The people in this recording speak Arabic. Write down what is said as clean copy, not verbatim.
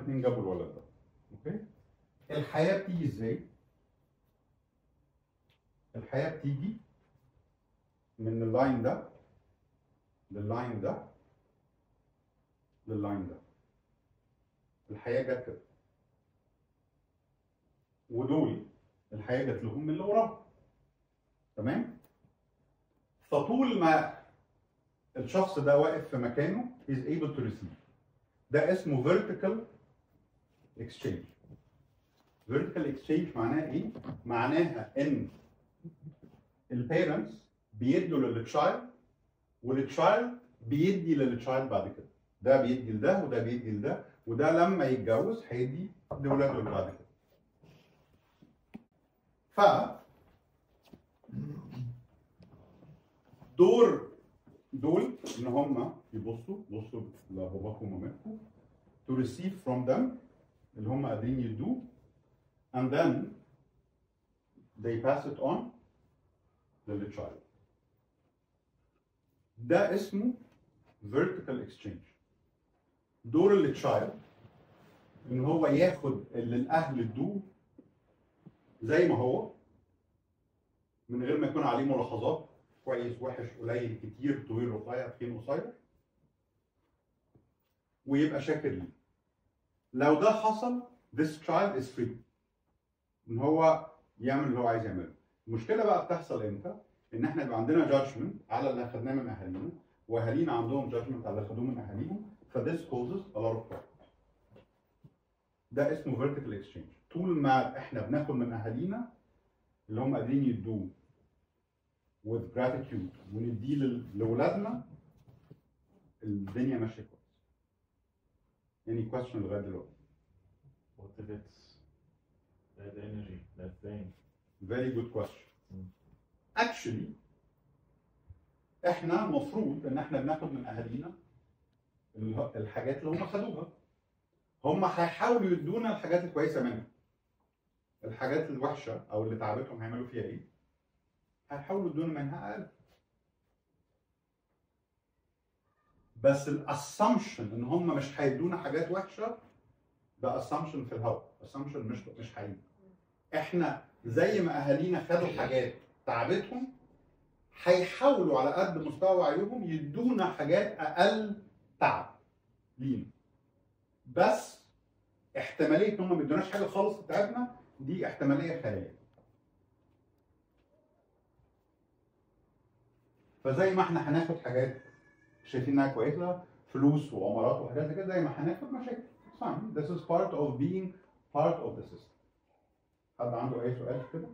الاثنين جابوا الولد ده. اوكي؟ الحياه بتيجي ازاي؟ الحياه بتيجي من اللاين ده لللاين ده لللاين ده. الحياه جت كده. ودول الحياه جت لهم من اللي وراهم. تمام؟ فطول ما الشخص ده واقف في مكانه is able to receive. ده اسمه vertical exchange. vertical exchange معناها ايه؟ معناها ان البيرنتس بيدوا للتشايلد والتشايلد بيدي للتشايلد بعد كده. ده بيدي لده وده بيدي لده، وده لما يتجوز هيدي لاولاده اللي بعد كده. ف دول ان هم بصوا لباباكم ومامتكم to receive from them اللي هم قادرين يدوه and then they pass it on للتشايلد. ده اسمه vertical exchange. دور التشايلد ان هو ياخد اللي الاهل ادوه زي ما هو من غير ما يكون عليه ملاحظات، كويس وحش قليل كتير طويل رفيع تخين قصير، ويبقى شاكر ليه. لو ده حصل this child is free ان هو يعمل اللي هو عايز يعمله. المشكله بقى بتحصل امتى؟ ان احنا يبقى عندنا judgment على اللي اخدناه من اهالينا، واهالينا عندهم judgment على اللي اخدوه من اهاليهم، this causes a lot of problems. ده اسمه vertical exchange. طول ما احنا بناخد من اهالينا اللي هم قادرين يدوه with gratitude ونديه لاولادنا، الدنيا ماشيه كويس. Any question لغايه دلوقتي؟ What if it's that energy, that thing? Very good question. Actually احنا المفروض ان احنا بناخد من اهالينا الحاجات اللي هم خدوها. هم هيحاولوا يدونا الحاجات الكويسه منها. الحاجات الوحشه او اللي تعبتهم هيعملوا فيها ايه؟ هيحاولوا يدونا منها اقل. بس الاسامبشن ان هم مش هيدونا حاجات وحشه ده اسامبشن في الهواء، اسامبشن مش حقيقي. احنا زي ما اهالينا خدوا حاجات تعبتهم هيحاولوا على قد مستوى وعيهم يدونا حاجات اقل تعب لينا. بس احتماليه ان هم ما يدوناش حاجه خالص تتعبنا دي احتماليه خياليه. فزي ما احنا هناخد حاجات شايفين انها كويسه، فلوس وعمارات وحاجات زي كده، زي ما هناخد مشاكل. Fine. This is part of being part of the system. حد عنده اي سؤال كده؟